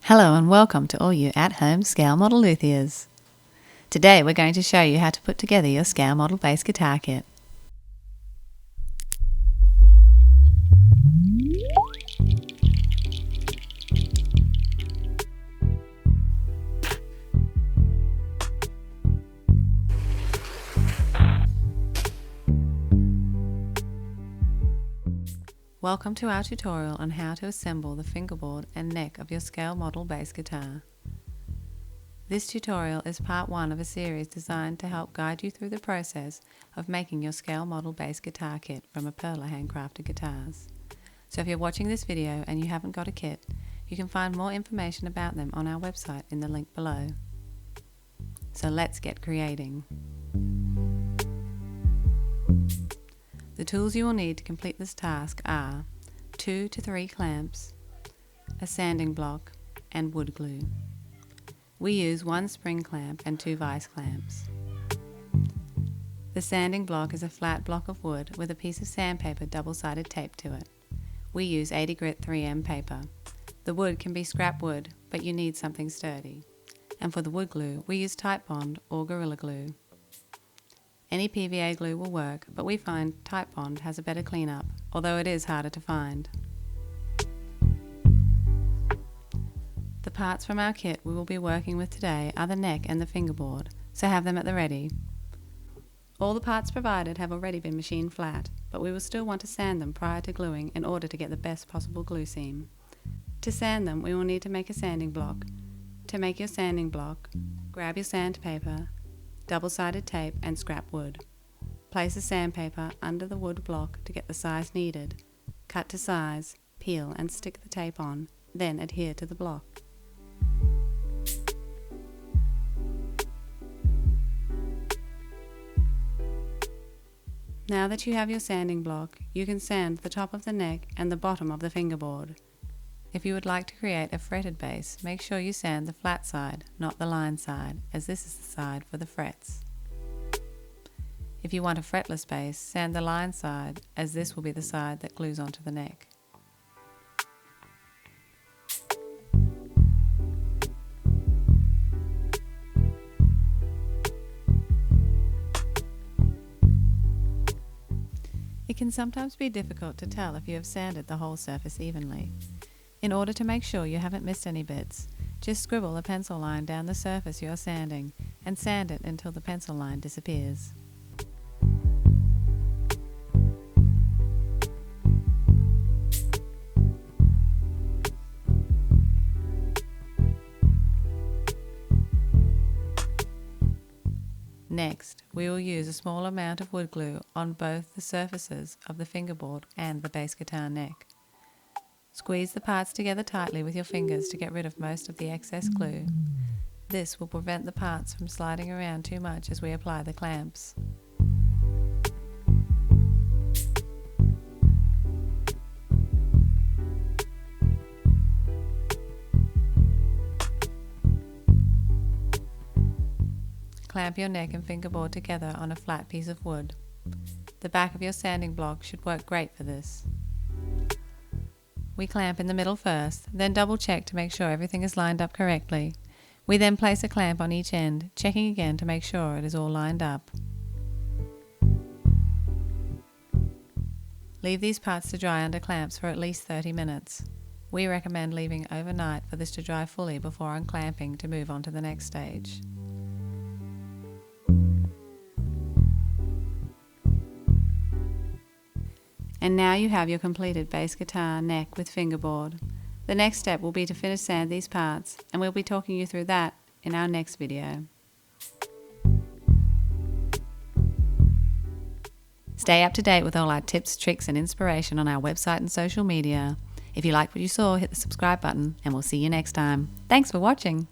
Hello and welcome to all you at-home scale model luthiers. Today we're going to show you how to put together your scale model bass guitar kit. Welcome to our tutorial on how to assemble the fingerboard and neck of your scale model bass guitar. This tutorial is part one of a series designed to help guide you through the process of making your scale model bass guitar kit from aPurla Handcrafted Guitars. So if you're watching this video and you haven't got a kit, you can find more information about them on our website in the link below. So let's get creating. The tools you will need to complete this task are 2 to 3 clamps, a sanding block, and wood glue. We use 1 spring clamp and 2 vice clamps. The sanding block is a flat block of wood with a piece of sandpaper double-sided taped to it. We use 80 grit 3M paper. The wood can be scrap wood, but you need something sturdy. And for the wood glue, we use Titebond or Gorilla Glue. Any PVA glue will work, but we find Titebond has a better cleanup, although it is harder to find. The parts from our kit we will be working with today are the neck and the fingerboard, so have them at the ready. All the parts provided have already been machined flat, but we will still want to sand them prior to gluing in order to get the best possible glue seam. To sand them, we will need to make a sanding block. To make your sanding block, grab your sandpaper, double-sided tape and scrap wood. Place the sandpaper under the wood block to get the size needed. Cut to size, peel and stick the tape on, then adhere to the block. Now that you have your sanding block, you can sand the top of the neck and the bottom of the fingerboard. If you would like to create a fretted bass, make sure you sand the flat side, not the line side, as this is the side for the frets. If you want a fretless bass, sand the line side, as this will be the side that glues onto the neck. It can sometimes be difficult to tell if you have sanded the whole surface evenly. In order to make sure you haven't missed any bits, just scribble a pencil line down the surface you are sanding and sand it until the pencil line disappears. Next, we will use a small amount of wood glue on both the surfaces of the fingerboard and the bass guitar neck. Squeeze the parts together tightly with your fingers to get rid of most of the excess glue. This will prevent the parts from sliding around too much as we apply the clamps. Clamp your neck and fingerboard together on a flat piece of wood. The back of your sanding block should work great for this. We clamp in the middle first, then double check to make sure everything is lined up correctly. We then place a clamp on each end, checking again to make sure it is all lined up. Leave these parts to dry under clamps for at least 30 minutes. We recommend leaving overnight for this to dry fully before unclamping to move on to the next stage. And now you have your completed bass guitar neck with fingerboard. The next step will be to finish sand these parts, and we'll be talking you through that in our next video. Stay up to date with all our tips, tricks and inspiration on our website and social media. If you like what you saw, hit the subscribe button and we'll see you next time. Thanks for watching.